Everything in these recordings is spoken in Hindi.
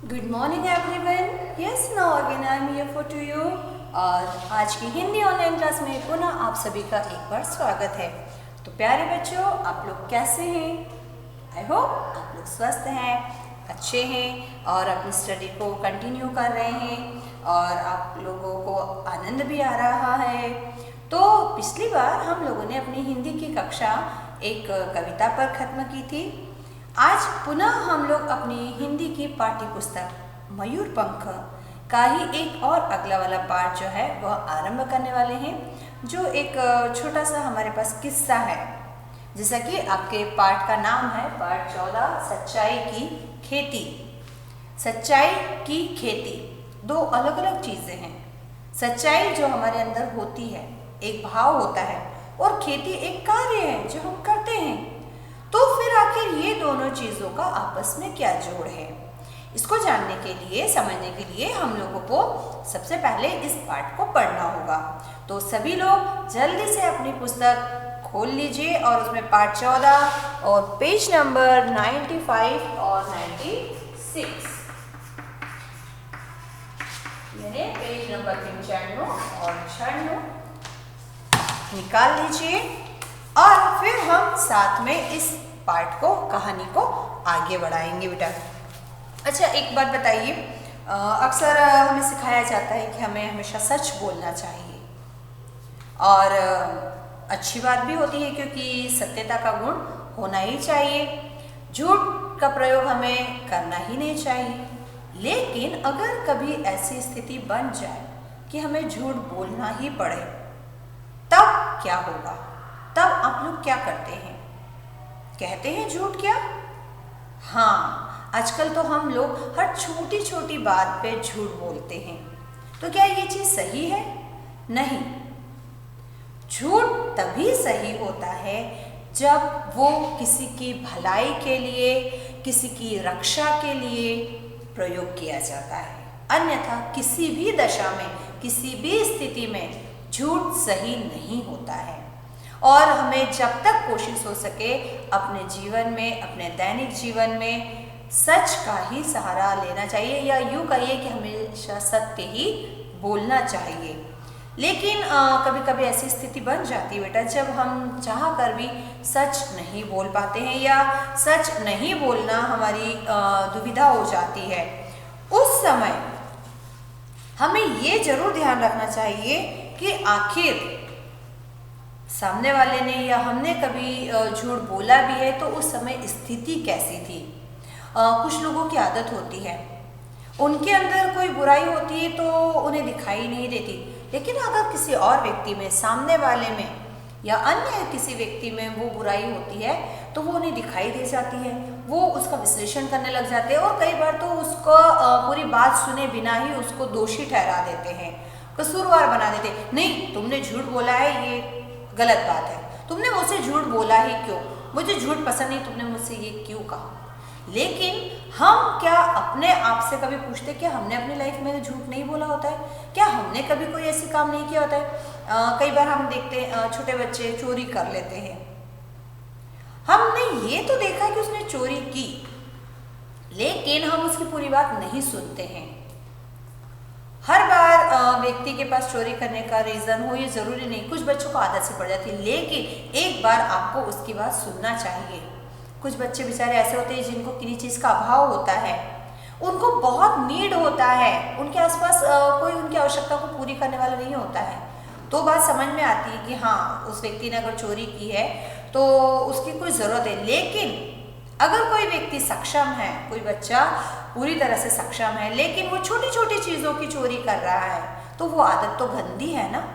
Good morning everyone. Yes now again I am here for to you. और आज की हिंदी ऑनलाइन क्लास में पुनः आप सभी का एक बार स्वागत है। तो प्यारे बच्चों, आप लोग कैसे हैं? आई होप आप लोग स्वस्थ हैं, अच्छे हैं और अपनी स्टडी को कंटिन्यू कर रहे हैं और आप लोगों को आनंद भी आ रहा है। तो पिछली बार हम लोगों ने अपनी हिंदी की कक्षा एक कविता पर खत्म की थी। आज पुनः हम लोग अपनी हिंदी की पाठ्य पुस्तक मयूर पंख का ही एक और अगला वाला पाठ जो है वह आरंभ करने वाले हैं, जो एक छोटा सा हमारे पास किस्सा है। जैसा कि आपके पाठ का नाम है पाठ 14 सच्चाई की खेती। सच्चाई की खेती दो अलग अलग चीज़ें हैं। सच्चाई जो हमारे अंदर होती है, एक भाव होता है, और खेती एक कार्य है जो हम करते हैं। तो फिर आखिर ये दोनों चीज़ों का आपस में क्या जोड़ है, इसको जानने के लिए, समझने के लिए हम लोगों को सबसे पहले इस पाठ को पढ़ना होगा। तो सभी लोग जल्दी से अपनी पुस्तक खोल लीजिए और उसमें पाठ 14 और पेज नंबर 95 और 96 यानी पेज नंबर 95 और 96 निकाल लीजिए और फिर हम साथ में इस पाठ को, कहानी को आगे बढ़ाएंगे बेटा। अच्छा, एक बात बताइए, अक्सर हमें सिखाया जाता है कि हमें हमेशा सच बोलना चाहिए और अच्छी बात भी होती है क्योंकि सत्यता का गुण होना ही चाहिए। झूठ का प्रयोग हमें करना ही नहीं चाहिए। लेकिन अगर कभी ऐसी स्थिति बन जाए कि हमें झूठ बोलना ही पड़े, तब क्या होगा? तब आप लोग क्या करते हैं? कहते हैं झूठ क्या? हाँ, आजकल तो हम लोग हर छोटी छोटी बात पे झूठ बोलते हैं। तो क्या ये चीज़ सही है? नहीं। झूठ तभी सही होता है जब वो किसी की भलाई के लिए, किसी की रक्षा के लिए प्रयोग किया जाता है। अन्यथा किसी भी दशा में, किसी भी स्थिति में झूठ सही नहीं होता है। और हमें जब तक कोशिश हो सके अपने जीवन में, अपने दैनिक जीवन में सच का ही सहारा लेना चाहिए, या यूँ कहिए कि हमेशा सत्य ही बोलना चाहिए। लेकिन कभी कभी ऐसी स्थिति बन जाती है बेटा, जब हम चाह कर भी सच नहीं बोल पाते हैं या सच नहीं बोलना हमारी दुविधा हो जाती है। उस समय हमें ये जरूर ध्यान रखना चाहिए कि आखिर सामने वाले ने या हमने कभी झूठ बोला भी है तो उस समय स्थिति कैसी थी। कुछ लोगों की आदत होती है, उनके अंदर कोई बुराई होती है तो उन्हें दिखाई नहीं देती, लेकिन अगर किसी और व्यक्ति में, सामने वाले में या अन्य किसी व्यक्ति में वो बुराई होती है तो वो उन्हें दिखाई दे जाती है। वो उसका विश्लेषण करने लग जाते हैं और कई बार तो उसको पूरी बात सुने बिना ही उसको दोषी ठहरा देते हैं, कसूरवार बना देते हैं। नहीं, तुमने झूठ बोला है, ये गलत बात है, तुमने मुझसे झूठ बोला ही क्यों, मुझे झूठ पसंद नहीं, तुमने मुझसे ये क्यों कहा। लेकिन हम क्या अपने आप से कभी पूछते कि हमने अपनी लाइफ में झूठ नहीं बोला होता है? क्या हमने कभी कोई ऐसी काम नहीं किया होता है? कई बार हम देखते हैं छोटे बच्चे चोरी कर लेते हैं। हमने ये तो देखा कि उसने चोरी की, लेकिन हम उसकी पूरी बात नहीं सुनते हैं। हर बार व्यक्ति के पास चोरी करने का रीज़न हो ये ज़रूरी नहीं, कुछ बच्चों को आदत से पड़ जाती है, लेकिन एक बार आपको उसकी बात सुनना चाहिए। कुछ बच्चे बेचारे ऐसे होते हैं जिनको किसी चीज़ का अभाव होता है, उनको बहुत नीड होता है, उनके आसपास कोई उनकी आवश्यकता को पूरी करने वाला नहीं होता है। तो बात समझ में आती है कि हाँ, उस व्यक्ति ने अगर चोरी की है तो उसकी कोई ज़रूरत है। लेकिन अगर कोई व्यक्ति सक्षम है, कोई बच्चा पूरी तरह से सक्षम है, लेकिन वो छोटी छोटी चीज़ों की चोरी कर रहा है, तो वो आदत तो गंदी है ना।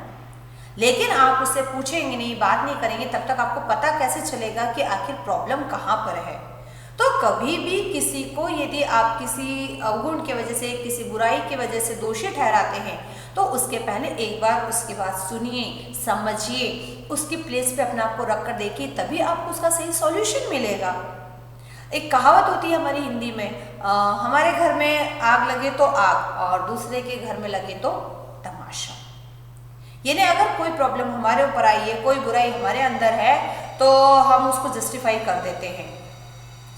लेकिन आप उससे पूछेंगे नहीं, बात नहीं करेंगे, तब तक आपको पता कैसे चलेगा कि आखिर प्रॉब्लम कहाँ पर है। तो कभी भी किसी को यदि आप किसी अवगुण की वजह से, किसी बुराई की वजह से दोषी ठहराते हैं तो उसके पहले एक बार उसकी बात सुनिए, समझिए, उसकी प्लेस पे अपने आप को रख कर देखिए, तभी आपको उसका सही सॉल्यूशन मिलेगा। एक कहावत होती है हमारी हिंदी में, हमारे घर में आग लगे तो आग और दूसरे के घर में लगे तो तमाशा। यानी अगर कोई प्रॉब्लम हमारे ऊपर आई है, कोई बुराई हमारे अंदर है, तो हम उसको जस्टिफाई कर देते हैं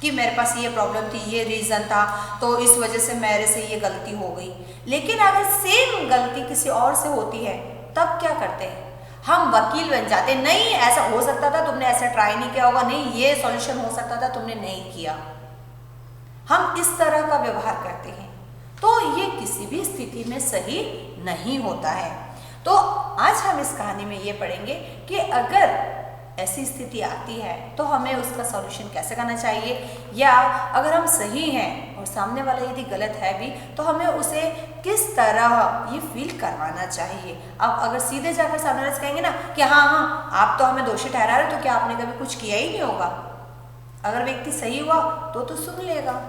कि मेरे पास ये प्रॉब्लम थी, ये रीज़न था, तो इस वजह से मेरे से ये गलती हो गई। लेकिन अगर सेम गलती किसी और से होती है तब क्या करते हैं? हम वकील बन जाते हैं। नहीं, ऐसा हो सकता था, तुमने ऐसा ट्राई नहीं किया होगा, नहीं ये सॉल्यूशन हो सकता था, तुमने नहीं किया। हम इस तरह का व्यवहार करते हैं, तो ये किसी भी स्थिति में सही नहीं होता है। तो आज हम इस कहानी में ये पढ़ेंगे कि अगर ऐसी स्थिति आती है तो हमें उसका सॉल्यूशन कैसे करना चाहिए, या अगर हम सही हैं और सामने वाला यदि गलत है भी तो हमें उसे किस तरह ये फील करवाना चाहिए। अब अगर सीधे जाकर सामने वाले से कहेंगे ना कि हाँ हाँ आप तो हमें दोषी ठहरा रहे हो, तो क्या आपने कभी कुछ किया ही नहीं होगा। अगर व्यक्ति सही हुआ तो सुन लेगा,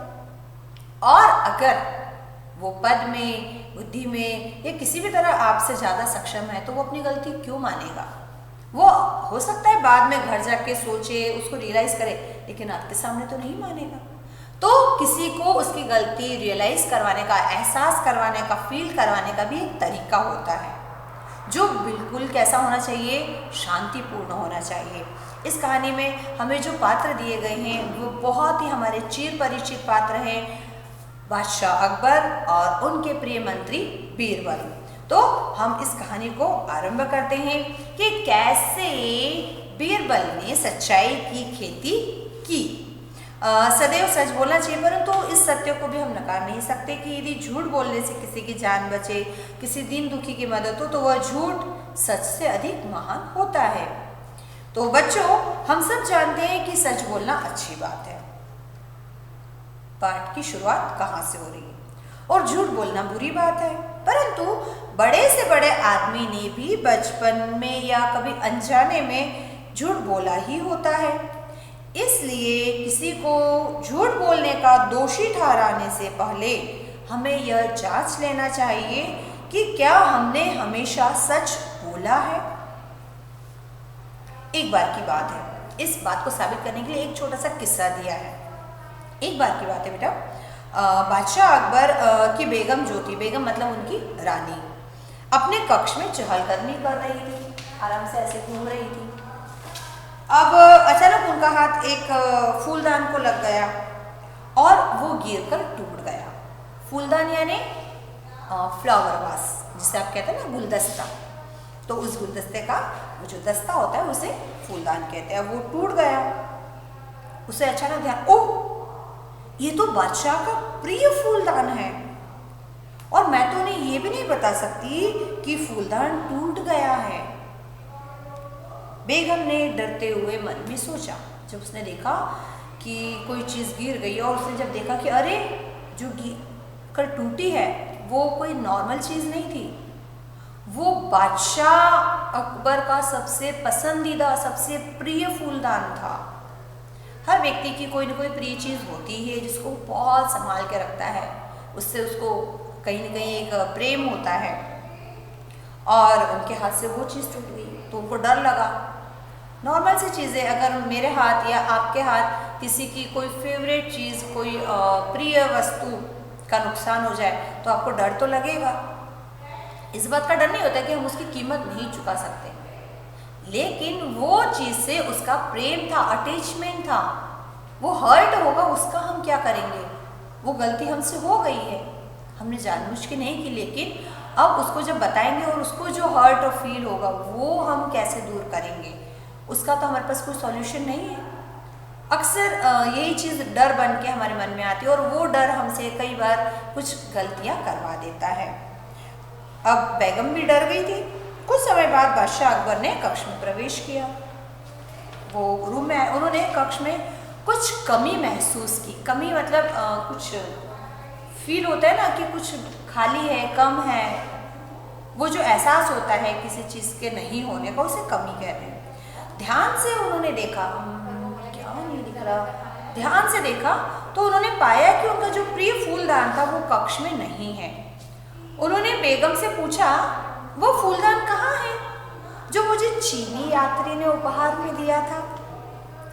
और अगर वो पद में, बुद्धि में या किसी भी तरह आपसे ज़्यादा सक्षम है तो वो अपनी गलती क्यों मानेगा। वो हो सकता है बाद में घर जाके सोचे, उसको रियलाइज करे, लेकिन आपके सामने तो नहीं मानेगा। तो किसी को उसकी गलती रियलाइज करवाने का, एहसास करवाने का, फील करवाने का भी एक तरीका होता है, जो बिल्कुल कैसा होना चाहिए, शांतिपूर्ण होना चाहिए। इस कहानी में हमें जो पात्र दिए गए हैं वो बहुत ही हमारे चिर परिचित पात्र हैं, बादशाह अकबर और उनके प्रिय मंत्री बीरबल। तो हम इस कहानी को आरंभ करते हैं कि कैसे बीरबल ने सच्चाई की खेती की। सदैव सच बोलना चाहिए, परंतु इस सत्य को भी हम नकार नहीं सकते कि यदि झूठ बोलने से किसी की जान बचे, किसी दीन दुखी की मदद हो, तो वह झूठ सच से अधिक महान होता है। तो बच्चों, हम सब जानते हैं कि सच बोलना अच्छी बात है। पाठ की शुरुआत कहाँ से हो रही है, और झूठ बोलना बुरी बात है। परंतु बड़े से बड़े आदमी ने भी बचपन में या कभी अनजाने में झूठ बोला ही होता है। इसलिए किसी को झूठ बोलने का दोषी ठहराने से पहले हमें यह जांच लेना चाहिए कि क्या हमने हमेशा सच बोला है। एक बार की बात है, इस बात को साबित करने के लिए एक छोटा सा किस्सा दिया है। एक बार की बात है बेटा, बादशाह अकबर की बेगम जो थी, बेगम मतलब उनकी रानी, अपने कक्ष में चहलकदमी कर रही थी, आराम से ऐसे घूम रही थी। अब अचानक उनका हाथ एक फूलदान को लग गया और वो गिरकर टूट गया। फूलदान यानी फ्लावर वास, जिसे आप कहते हैं ना गुलदस्ता, तो उस गुलदस्ते का वो जो दस्ता होता है उसे फूलदान कहते हैं। वो टूट गया, उसे अचानक ध्यान, ओह ये तो बादशाह का प्रिय फूलदान है, और मैं तो उन्हें ये भी नहीं बता सकती कि फूलदान टूट गया है। बेगम ने डरते हुए मन में सोचा। जब उसने देखा कि कोई चीज़ गिर गई और उसने जब देखा कि अरे जो गिर कर टूटी है वो कोई नॉर्मल चीज़ नहीं थी, वो बादशाह अकबर का सबसे पसंदीदा, सबसे प्रिय फूलदान था। हर व्यक्ति की कोई ना कोई प्रिय चीज़ होती है जिसको बहुत संभाल के रखता है, उससे उसको कहीं ना कहीं एक प्रेम होता है, और उनके हाथ से वो चीज़ टूट गई तो उनको डर लगा। नॉर्मल सी चीज़ें, अगर मेरे हाथ या आपके हाथ किसी की कोई फेवरेट चीज़, कोई प्रिय वस्तु का नुकसान हो जाए तो आपको डर तो लगेगा। इस बात का डर नहीं होता कि हम उसकी कीमत नहीं चुका सकते, लेकिन वो चीज़ से उसका प्रेम था, अटैचमेंट था, वो हर्ट होगा, उसका हम क्या करेंगे। वो गलती हमसे हो गई है, हमने जानबूझ के नहीं की, लेकिन अब उसको जब बताएंगे और उसको जो हर्ट और फील होगा वो हम कैसे दूर करेंगे, उसका तो हमारे पास कोई सॉल्यूशन नहीं है। अक्सर यही चीज़ डर बन के हमारे मन में आती है, और वो डर हमसे कई बार कुछ गलतियाँ करवा देता है। अब बेगम भी डर गई थी। कुछ समय बाद बादशाह अकबर ने कक्ष में प्रवेश किया। वो रूम में, उन्होंने कक्ष में कुछ कमी महसूस की। कमी मतलब कुछ फील होता है ना कि कुछ खाली है, कम है, वो जो एहसास होता है किसी चीज़ के नहीं होने का, उसे कमी कहते हैं। ध्यान से उन्होंने देखा, क्या नहीं दिख रहा, ध्यान से देखा तो उन्होंने पाया कि उनका जो प्रिय फूलदान था वो कक्ष में नहीं है। उन्होंने बेगम से पूछा, वो फूलदान कहाँ है जो मुझे चीनी यात्री ने उपहार में दिया था।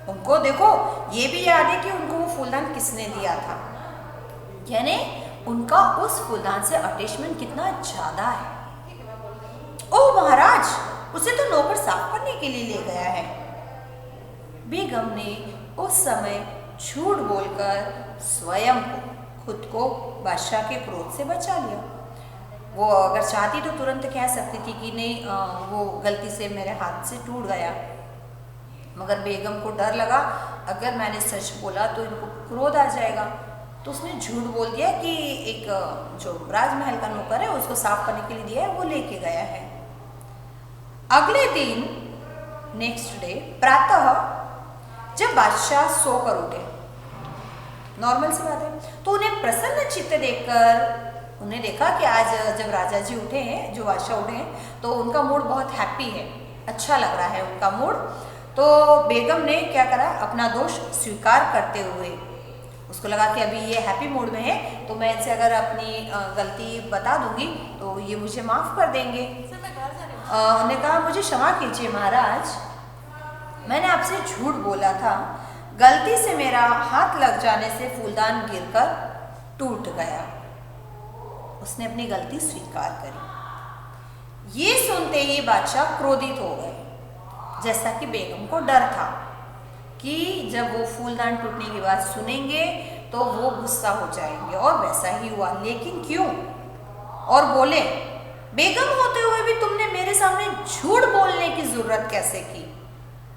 उनको देखो ये भी याद है कि उनको वो फूलदान किसने दिया था, यानी उनका उस फूलदान से अटैचमेंट कितना ज़्यादा है। ओह महाराज, उसे तो नौकर साफ करने के लिए ले गया है। बेगम ने उस समय झूठ बोलकर स्वयं को, खुद को बादशाह के क्रोध से बचा लिया। वो अगर चाहती तो तुरंत कह सकती थी कि नहीं वो गलती से मेरे हाथ से टूट गया, मगर बेगम को डर लगा अगर मैंने सच बोला तो इनको क्रोध आ जाएगा, तो उसने झूठ बोल दिया कि एक जो राजमहल का नौकर है उसको साफ करने के लिए दिया है, वो लेके गया है। अगले दिन नेक्स्ट डे प्रातः जब बादशाह सोकर उठे, नॉर्मल सी बात है, तो उन्हें प्रसन्न चित्त देखकर उन्हें देखा कि आज जब राजा जी उठे हैं, जो बादशाह उठे हैं, तो उनका मूड बहुत हैप्पी है, अच्छा लग रहा है उनका मूड। तो बेगम ने क्या करा, अपना दोष स्वीकार करते हुए, उसको लगा कि अभी ये हैप्पी मूड में है तो मैं इनसे अगर अपनी गलती बता दूंगी तो ये मुझे माफ़ कर देंगे। उन्होंने कहा मुझे क्षमा कीजिए महाराज, मैंने आपसे झूठ बोला था, गलती से मेरा हाथ लग जाने से फूलदान गिरकर टूट गया। उसने अपनी गलती स्वीकार करी। ये सुनते ही बादशाह क्रोधित हो गए, जैसा कि बेगम को डर था कि जब वो फूलदान टूटने की बात सुनेंगे तो वो गुस्सा हो जाएंगे, और वैसा ही हुआ। लेकिन क्यों? और बोले, बेगम होते हुए भी तुमने मेरे सामने झूठ बोलने की जरूरत कैसे की?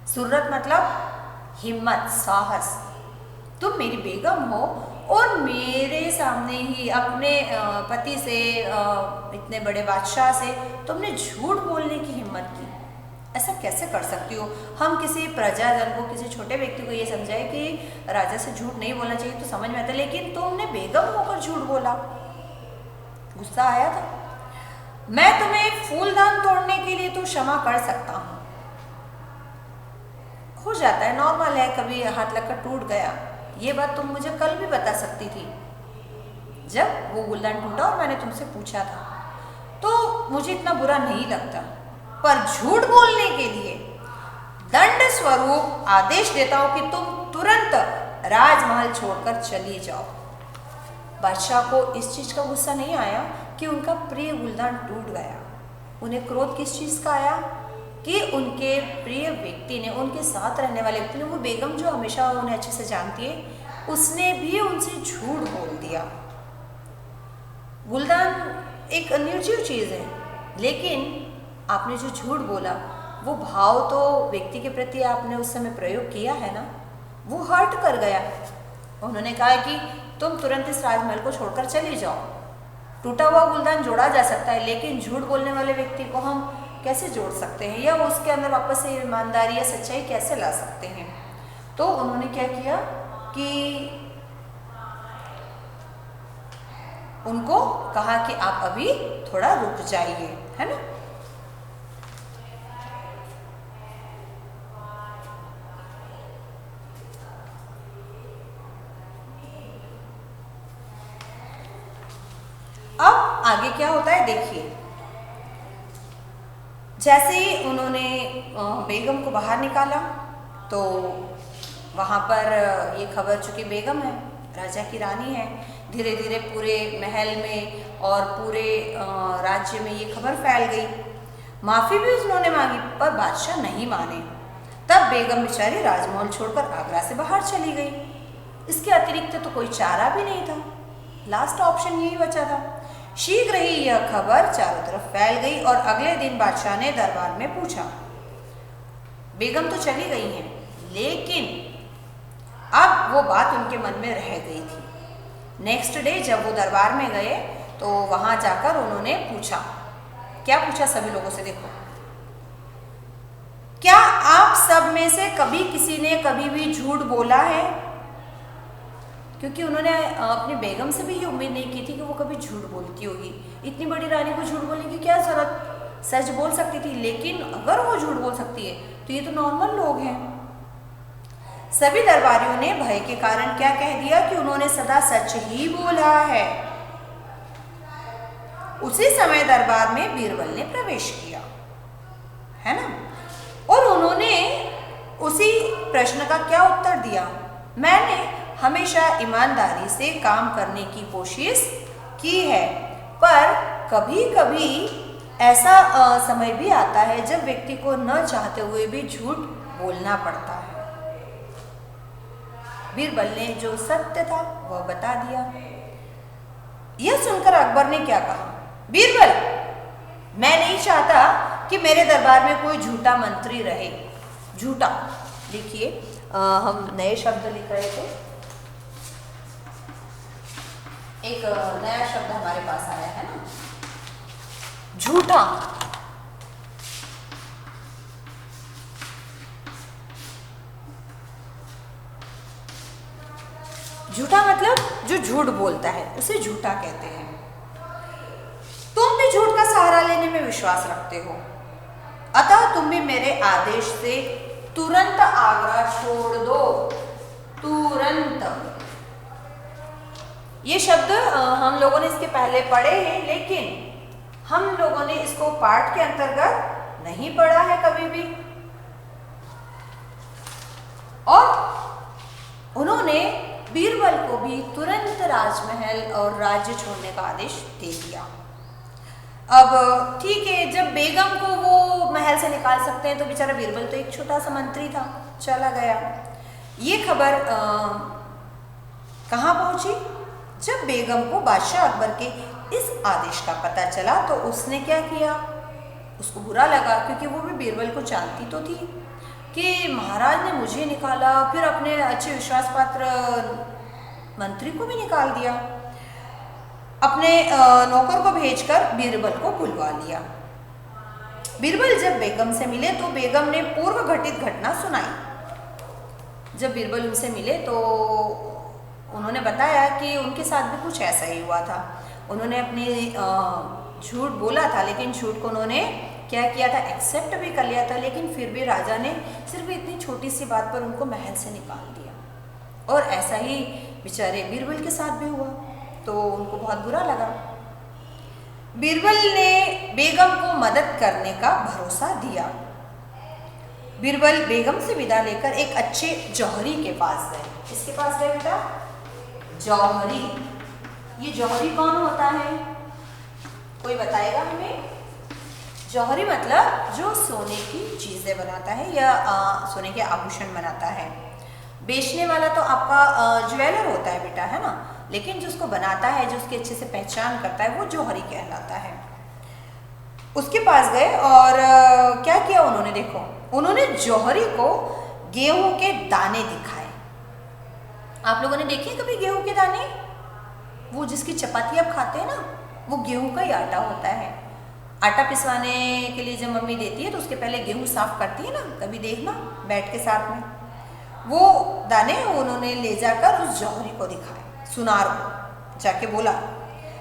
जरूरत मतलब हिम्मत, साहस। तुम मेरी बेगम हो और मेरे सामने ही अपने पति से, इतने बड़े बादशाह से तुमने झूठ बोलने की हिम्मत की। ऐसा कैसे कर सकती हो? हम किसी प्रजाजन को, किसी छोटे व्यक्ति को ये समझाए कि राजा से झूठ नहीं बोलना चाहिए तो समझ में आता, लेकिन तुमने बेगम होकर झूठ बोला। गुस्सा आया था। मैं तुम्हें फूलदान तोड़ने के लिए तो क्षमा कर सकता हूँ, हो जाता है, नॉर्मल है, कभी हाथ लगकर टूट गया। ये बात तुम मुझे कल भी बता सकती थी जब वो फूलदान टूटा और मैंने तुमसे पूछा था, तो मुझे इतना बुरा नहीं लगता। पर झूठ बोलने के लिए दंड स्वरूप आदेश देता हूं कि तुम तुरंत राजमहल छोड़कर चली जाओ। बादशाह को इस चीज का गुस्सा नहीं आया कि उनका प्रिय गुलदान टूट गया। उन्हें क्रोध किस चीज का आया कि उनके प्रिय व्यक्ति ने, उनके साथ रहने वाले व्यक्ति ने, वो बेगम जो हमेशा उन्हें अच्छे से जानती है, उसने भी उनसे झूठ बोल दिया। गुलदान एक निर्जीव चीज है, लेकिन आपने जो झूठ बोला वो भाव तो व्यक्ति के प्रति आपने उस समय प्रयोग किया है ना, वो हर्ट कर गया। उन्होंने कहा कि तुम तुरंत इस राजमहल को छोड़कर चली जाओ। टूटा हुआ गुलदान जोड़ा जा सकता है, लेकिन झूठ बोलने वाले व्यक्ति को हम कैसे जोड़ सकते हैं, या उसके अंदर वापस से ईमानदारी या सच्चाई कैसे ला सकते हैं? तो उन्होंने क्या किया कि उनको कहा कि आप अभी थोड़ा रुक जाइए, है ना। अब आगे क्या होता है देखिए। जैसे ही उन्होंने बेगम को बाहर निकाला तो वहाँ पर ये खबर, चूँकि बेगम है, राजा की रानी है, धीरे धीरे पूरे महल में और पूरे राज्य में ये खबर फैल गई। माफ़ी भी उन्होंने मांगी पर बादशाह नहीं माने। तब बेगम बेचारी राजमहल छोड़कर आगरा से बाहर चली गई। इसके अतिरिक्त तो कोई चारा भी नहीं था, लास्ट ऑप्शन यही बचा था। शीघ्र ही यह खबर चारों तरफ फैल गई और अगले दिन बादशाह ने दरबार में पूछा, बेगम तो चली गई हैं, लेकिन अब वो बात उनके मन में रह गई थी। नेक्स्ट डे जब वो दरबार में गए तो वहां जाकर उन्होंने पूछा, क्या पूछा सभी लोगों से, देखो, क्या आप सब में से कभी किसी ने कभी भी झूठ बोला है? क्योंकि उन्होंने अपनी बेगम से भी ये उम्मीद नहीं की थी कि वो कभी झूठ बोलती होगी। इतनी बड़ी रानी को झूठ बोलने की क्या जरूरत, सच बोल सकती थी। लेकिन अगर वो झूठ बोल सकती है तो ये तो नॉर्मल लोग हैं। सभी दरबारियों ने भय के कारण क्या कह दिया कि उन्होंने सदा सच ही बोला है। उसी समय दरबार में बीरबल ने प्रवेश किया, है ना, और उन्होंने उसी प्रश्न का क्या उत्तर दिया, मैंने हमेशा ईमानदारी से काम करने की कोशिश की है, पर कभी कभी ऐसा समय भी आता है जब व्यक्ति को न चाहते हुए भी झूठ बोलना पड़ता है। बीरबल ने जो सत्य था वह बता दिया। यह सुनकर अकबर ने क्या कहा, बीरबल, मैं नहीं चाहता कि मेरे दरबार में कोई झूठा मंत्री रहे। झूठा, लिखिए, हम नए शब्द लिख रहे थे, एक नया शब्द हमारे पास आया है ना, झूठा। झूठा मतलब जो झूठ बोलता है उसे झूठा कहते हैं। तुम भी झूठ का सहारा लेने में विश्वास रखते हो, अतः तुम भी मेरे आदेश से तुरंत आगरा छोड़ दो। तुरंत, ये शब्द हम लोगों ने इसके पहले पढ़े हैं, लेकिन हम लोगों ने इसको पाठ के अंतर्गत नहीं पढ़ा है कभी भी। और उन्होंने बीरबल को भी तुरंत राजमहल और राज्य छोड़ने का आदेश दे दिया। अब ठीक है, जब बेगम को वो महल से निकाल सकते हैं तो बेचारा बीरबल तो एक छोटा सा मंत्री था, चला गया। ये खबर कहाँ पहुंची? जब बेगम को बादशाह अकबर के इस आदेश का पता चला तो उसने क्या किया, उसको बुरा लगा, क्योंकि वो भी बीरबल को जानती तो थी कि महाराज ने मुझे निकाला, फिर अपने अच्छे विश्वास पात्र मंत्री को भी निकाल दिया। अपने नौकर को भेजकर बीरबल को बुलवा लिया। बीरबल जब बेगम से मिले तो बेगम ने पूर्व घटित घटना सुनाई। जब बीरबल उनसे मिले तो उन्होंने बताया कि उनके साथ भी कुछ ऐसा ही हुआ था। उन्होंने अपनी झूठ बोला था, लेकिन झूठ को उन्होंने क्या किया था, एक्सेप्ट भी कर लिया था, लेकिन फिर भी राजा ने सिर्फ इतनी छोटी सी बात पर उनको महल से निकाल दिया। और ऐसा ही बेचारे बीरबल के साथ भी हुआ, तो उनको बहुत बुरा लगा। बीरबल ने बेगम को मदद करने का भरोसा दिया। बीरबल बेगम से विदा लेकर एक अच्छे जौहरी के पास गए। किसके पास गए बेटा? जौहरी। ये जौहरी कौन होता है, कोई बताएगा हमें? जौहरी मतलब जो सोने की चीजें बनाता है या सोने के आभूषण बनाता है। बेचने वाला तो आपका ज्वेलर होता है बेटा, है ना, लेकिन जो उसको बनाता है, जो उसकी अच्छे से पहचान करता है, वो जौहरी कहलाता है। उसके पास गए और क्या किया उन्होंने, देखो, उन्होंने जौहरी को गेहूं के दाने दिखाए। आप लोगों ने देखे कभी गेहूं के दाने? वो जिसकी चपाती आप खाते हैं ना, वो गेहूं का ही आटा होता है। आटा पिसवाने के लिए जब मम्मी देती है तो उसके पहले गेहूं साफ करती है ना, कभी देखना बैठ के साथ में। वो दाने उन्होंने ले जाकर उस जौहरी को दिखाए, सुनार को जाके बोला,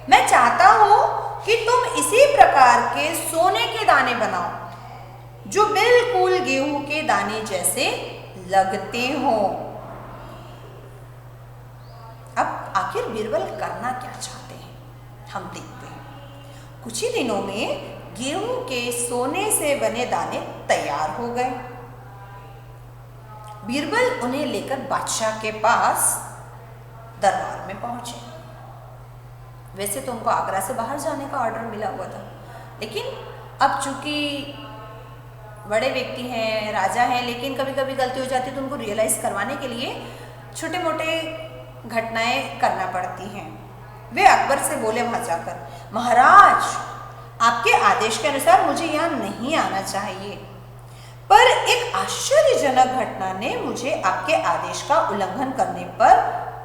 मैं चाहता हूं कि तुम इसी प्रकार के सोने के दाने बनाओ जो बिल्कुल गेहूं के दाने जैसे लगते हो। अब आखिर बीरबल करना क्या चाहते हैं, हम देखते हैं। कुछ ही दिनों में गेहूं के सोने से बने दाने तैयार हो गए। बीरबल उन्हें लेकर बादशाह के पास दरबार में पहुंचे। वैसे तो उनको आगरा से बाहर जाने का ऑर्डर मिला हुआ था, लेकिन अब चूंकि बड़े व्यक्ति हैं, राजा हैं, लेकिन कभी कभी गलती हो जाती है तो उनको रियलाइज करवाने के लिए छोटे मोटे घटनाएं करना पड़ती हैं। वे अकबर से बोले वहां जाकर, महाराज, आपके आदेश के अनुसार मुझे यहाँ नहीं आना चाहिए, पर एक आश्चर्यजनक घटना ने मुझे आपके आदेश का उल्लंघन करने पर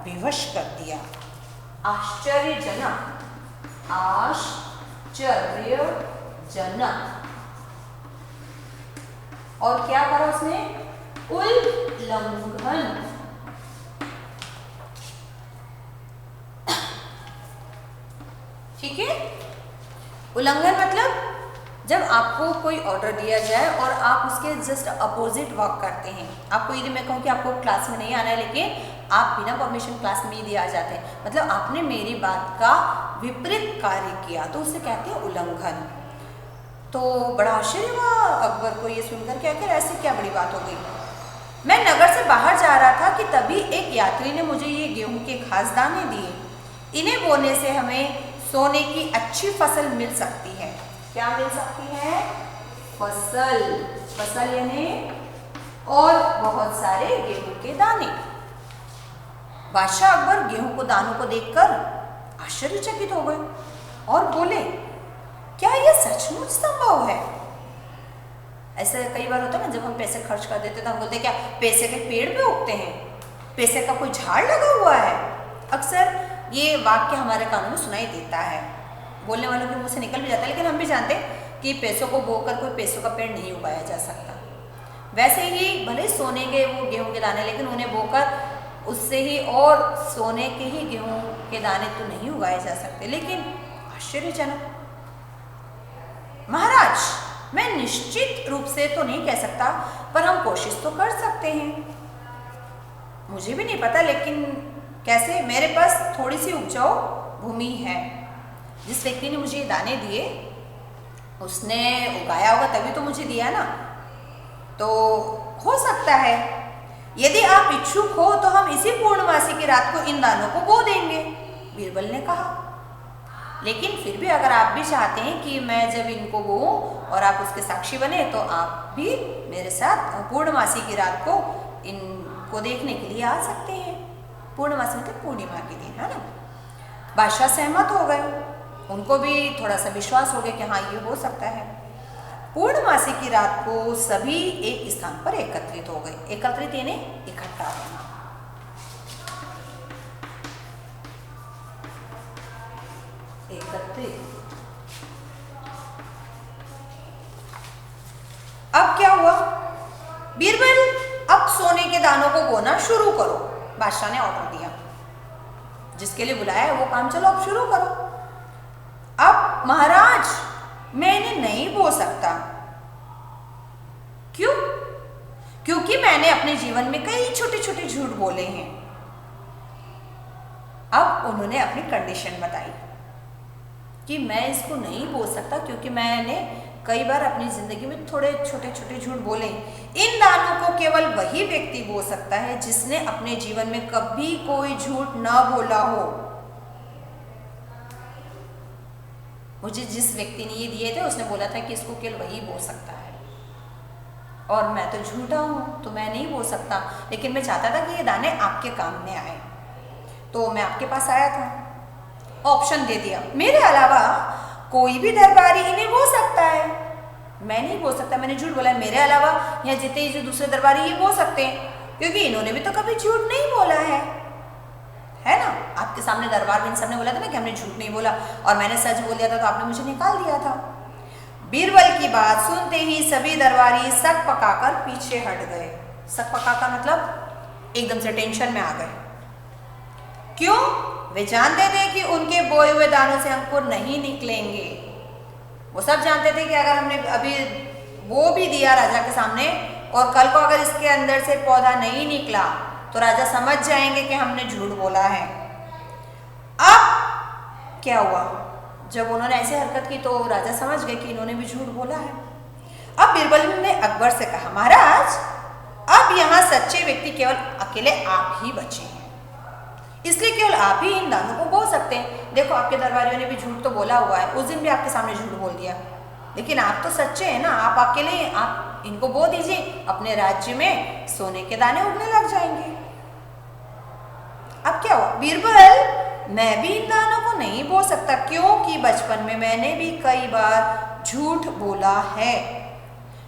विवश कर दिया। आश्चर्यजनक, आश्चर्यजनक, और क्या करा उसने? उल्लंघन। ठीक है, उल्लंघन मतलब जब आपको कोई ऑर्डर दिया जाए और आप उसके जस्ट अपोजिट वर्क करते हैं। आपको यदि मैं कहूँ कि आपको क्लास में नहीं आना है, लेकिन आप बिना परमिशन क्लास में ही दिया जाते हैं, मतलब आपने मेरी बात का विपरीत कार्य किया, तो उसे कहते हैं उल्लंघन। तो बड़ा आश्चर्य हुआ अकबर को ये सुनकर कि आखिर ऐसी क्या बड़ी बात हो गई। मैं नगर से बाहर जा रहा था कि तभी एक यात्री ने मुझे ये गेहूं के खास दाने दिए। इन्हें बोने से हमें सोने की अच्छी फसल मिल सकती है। क्या मिल सकती है? फसल। फसल यानी और बहुत सारे गेहूं के दाने। बादशाह अकबर गेहूं को दानों को देखकर आश्चर्यचकित हो गए और बोले, क्या यह सचमुच संभव है? ऐसा कई बार होता है ना, जब हम पैसे खर्च कर देते तो हम बोलते हैं क्या पैसे के पेड़ पे उगते हैं, पैसे का कोई झाड़ लगा हुआ है। अक्सर ये वाक्य हमारे कानों में सुनाई देता है, बोलने वालों के मुंह से निकल भी जाता है, लेकिन हम भी जानते हैं कि पैसों को बोकर कोई पैसों का पेड़ नहीं उगाया जा सकता। वैसे ही भले सोने के वो गेहूं के दाने, लेकिन उन्हें बोकर उससे ही और सोने के ही गेहूं के दाने तो नहीं उगाए जा सकते। लेकिन आश्चर्यजनक, महाराज मैं निश्चित रूप से तो नहीं कह सकता, पर हम कोशिश तो कर सकते हैं। मुझे भी नहीं पता, लेकिन कैसे, मेरे पास थोड़ी सी उपजाऊ भूमि है। जिस व्यक्ति ने मुझे ये दाने दिए उसने उगाया होगा तभी तो मुझे दिया ना, तो हो सकता है। यदि आप इच्छुक हो तो हम इसी पूर्णमासी की रात को इन दानों को बो देंगे, बीरबल ने कहा। लेकिन फिर भी अगर आप भी चाहते हैं कि मैं जब इनको बोऊं और आप उसके साक्षी बने, तो आप भी मेरे साथ पूर्णमासी की रात को इनको देखने के लिए आ सकते हैं। पूर्णमासी मतलब पूर्णिमा के दिन, है ना। बादशाह सहमत हो गए, उनको भी थोड़ा सा विश्वास हो गया कि हाँ ये हो सकता है। पूर्णमासी की रात को सभी एक स्थान पर एकत्रित हो गए। एकत्रित यानी इकट्ठा होना। एकत्रित। अब क्या हुआ, बीरबल अब सोने के दानों को बोना शुरू करो। बादशाह ने ऑर्डर दिया, जिसके लिए बुलाया है वो काम चलो अब शुरू करो। अब महाराज मैं इन्हें नहीं बो सकता। क्यों? क्योंकि मैंने अपने जीवन में कई छोटे छोटे झूठ बोले हैं। अब उन्होंने अपनी कंडीशन बताई कि मैं इसको नहीं बोल सकता क्योंकि मैंने कई बार अपनी जिंदगी में थोड़े छोटे छोटे झूठ बोले। इन दानों को केवल वही व्यक्ति बोल सकता है जिसने अपने जीवन में कभी कोई झूठ ना बोला हो। मुझे जिस व्यक्ति ने ये दिए थे उसने बोला था कि इसको केवल वही बोल सकता है, और मैं तो झूठा हूँ तो मैं नहीं बोल सकता। लेकिन मैं चाहता था कि ये दाने आपके काम में आए, तो मैं आपके पास आया था। ऑप्शन दे दिया, मेरे अलावा कोई भी दरबारी इन्हें बोल सकता है। मैं नहीं बोल सकता, मैंने झूठ बोला है। मेरे अलावा यहाँ जितने जो दूसरे दरबारी ये बोल सकते हैं, क्योंकि इन्होंने भी तो कभी झूठ नहीं बोला है ना। आपके सामने दरबार में इन सबने बोला था ना कि हमने झूठ नहीं बोला, और मैंने सच बोल दिया था तो आपने मुझे निकाल दिया था। बीरबल की बात सुनते ही सभी दरबारी सक पकाकर पीछे हट गए। सक पकाकर मतलब एकदम से टेंशन में आ गए। क्यों? वे जानते थे कि उनके बोए हुए दानों से अंकुर नहीं निकलेंगे। वो सब जानते थे कि अगर हमने अभी वो भी दिया राजा के सामने और कल को अगर इसके अंदर से पौधा नहीं निकला तो राजा समझ जाएंगे कि हमने झूठ बोला है। अब क्या हुआ, जब उन्होंने ऐसी हरकत की तो राजा समझ गए कि इन्होंने भी झूठ बोला है। अब बीरबल ने अकबर से कहा, महाराज अब यहाँ सच्चे व्यक्ति केवल अकेले आप ही बचे हैं, इसलिए केवल आप ही इन दानों को बोल सकते हैं। देखो आपके दरबारियों ने भी झूठ तो बोला हुआ है, उस दिन भी आपके सामने झूठ बोल दिया, लेकिन आप तो सच्चे हैं ना, आप अकेले आप इनको बो दीजिए, अपने राज्य में सोने के दाने उगने लग जाएंगे। अब क्या हुआ, बीरबल मैं भी इन दानों को नहीं बोल सकता क्योंकि बचपन में मैंने भी कई बार झूठ बोला है।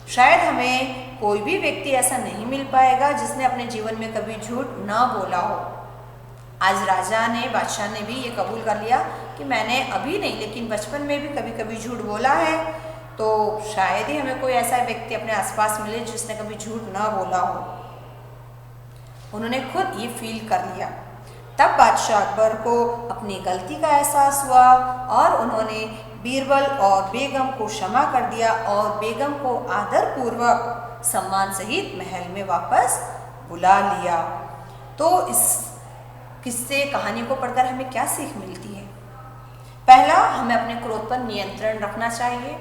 शायद हमें कोई भी व्यक्ति ऐसा नहीं मिल पाएगा जिसने अपने जीवन में कभी झूठ ना बोला हो। आज राजा ने, बादशाह ने भी ये कबूल कर लिया कि मैंने अभी नहीं लेकिन बचपन में भी कभी कभी झूठ बोला है, तो शायद ही हमें कोई ऐसा व्यक्ति अपने आसपास मिले जिसने कभी झूठ ना बोला हो। उन्होंने खुद ये फील कर लिया। तब बादशाह अकबर को अपनी गलती का एहसास हुआ और उन्होंने बीरबल और बेगम को क्षमा कर दिया और बेगम को आदरपूर्वक सम्मान सहित महल में वापस बुला लिया। तो इस किस्से कहानी को पढ़कर हमें क्या सीख मिलती है? पहला, हमें अपने क्रोध पर नियंत्रण रखना चाहिए।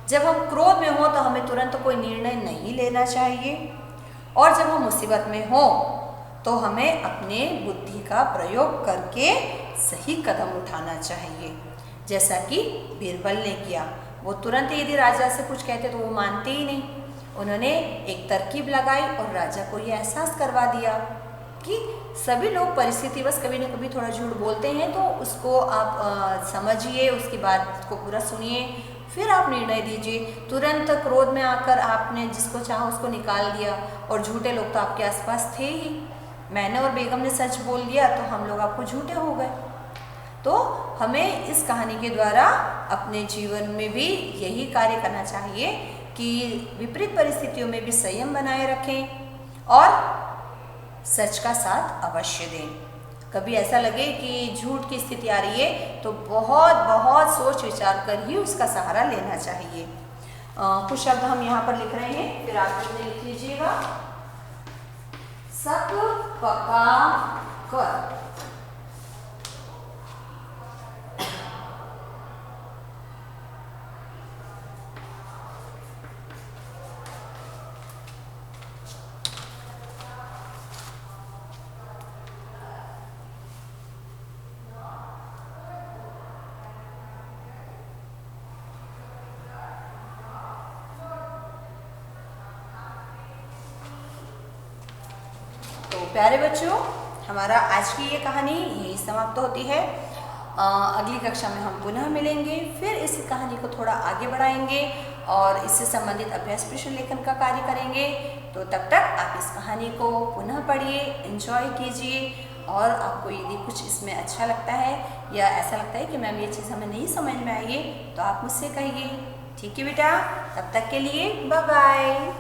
जब हम क्रोध में हो तो हमें तुरंत कोई निर्णय नहीं लेना चाहिए, और जब हम मुसीबत में हो तो हमें अपने बुद्धि का प्रयोग करके सही कदम उठाना चाहिए, जैसा कि बीरबल ने किया। वो तुरंत यदि राजा से कुछ कहते तो वो मानते ही नहीं। उन्होंने एक तरकीब लगाई और राजा को ये एहसास करवा दिया कि सभी लोग परिस्थितिवश कभी ना कभी थोड़ा झूठ बोलते हैं, तो उसको आप समझिए, उसकी बात को पूरा सुनिए, फिर आप निर्णय दीजिए। तुरंत क्रोध में आकर आपने जिसको चाहा उसको निकाल दिया, और झूठे लोग तो आपके आसपास थे ही। मैंने और बेगम ने सच बोल दिया तो हम लोग आपको झूठे हो गए। तो हमें इस कहानी के द्वारा अपने जीवन में भी यही कार्य करना चाहिए कि विपरीत परिस्थितियों में भी संयम बनाए रखें और सच का साथ अवश्य दें। कभी ऐसा लगे कि झूठ की स्थिति आ रही है तो बहुत बहुत सोच विचार कर ही उसका सहारा लेना चाहिए। कुछ शब्द हम यहाँ पर लिख रहे हैं, फिर आप इसमें लिख लीजिएगा। सक पका कर, प्यारे बच्चों, हमारा आज की ये कहानी यही समाप्त होती है। अगली कक्षा में हम पुनः मिलेंगे, फिर इस कहानी को थोड़ा आगे बढ़ाएंगे और इससे संबंधित अभ्यास प्रश्न लेखन का कार्य करेंगे। तो तब तक आप इस कहानी को पुनः पढ़िए, एंजॉय कीजिए, और आपको यदि कुछ इसमें अच्छा लगता है या ऐसा लगता है कि मैम ये चीज़ हमें नहीं समझ में आई है तो आप मुझसे कहिए। ठीक है बेटा, तब तक के लिए बाय बाय।